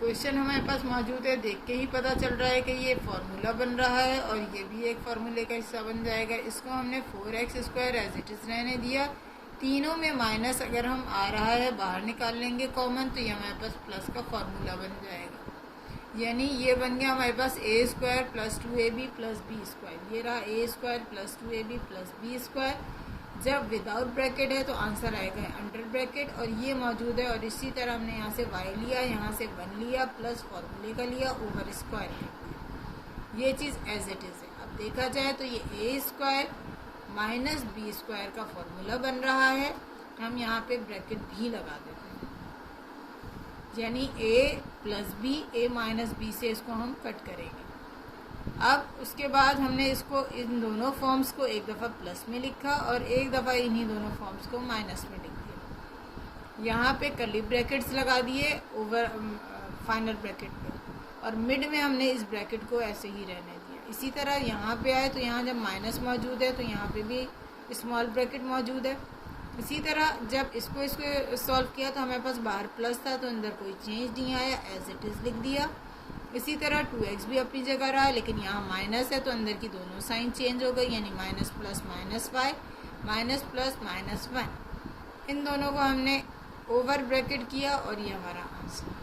Question हमारे पास मौजूद है, देख के ही पता चल रहा है कि ये फार्मूला बन रहा है और ये भी एक फार्मूले का हिस्सा बन जाएगा। इसको हमने 4x² एज इट इज़ रहने दिया। तीनों में माइनस अगर हम आ रहा है बाहर निकाल लेंगे कॉमन, तो ये हमारे पास प्लस का फार्मूला बन जाएगा। यानी ये बन गया हमारे पास a² + 2ab + b²। ये रहा a² + 2ab + b²। जब विदाउट ब्रैकेट है तो आंसर आएगा अंडर ब्रैकेट, और ये मौजूद है। और इसी तरह हमने यहाँ से y लिया, यहाँ से 1 लिया, प्लस फार्मूले का लिया, ओवर स्क्वायर कर दिया। ये चीज़ एज इट इज़ है। अब देखा जाए तो ये a² - b² का फार्मूला बन रहा है। हम यहाँ पे ब्रैकेट भी लगा देते हैं, यानी a + b, a - b से इसको हम कट करेंगे। अब उसके बाद हमने इसको इन दोनों फॉर्म्स को एक दफ़ा प्लस में लिखा और एक दफ़ा इन्हीं दोनों फॉर्म्स को माइनस में लिख दिया। यहाँ पे कर्ली ब्रैकेट्स लगा दिए ओवर फाइनल ब्रैकेट पे, और मिड में हमने इस ब्रैकेट को ऐसे ही रहने दिया। इसी तरह यहाँ पे आए तो यहाँ जब माइनस मौजूद है तो यहाँ पे भी स्मॉल ब्रैकेट मौजूद है। इसी तरह जब इसको सॉल्व किया तो हमारे पास बाहर प्लस था तो अंदर कोई चेंज नहीं आया, एज इट इज़ लिख दिया। इसी तरह 2x भी अपनी जगह रहा, लेकिन यहाँ माइनस है तो अंदर की दोनों साइन चेंज हो गई, यानी -+ -y, -+ -1। इन दोनों को हमने ओवर ब्रैकेट किया और ये हमारा आंसर।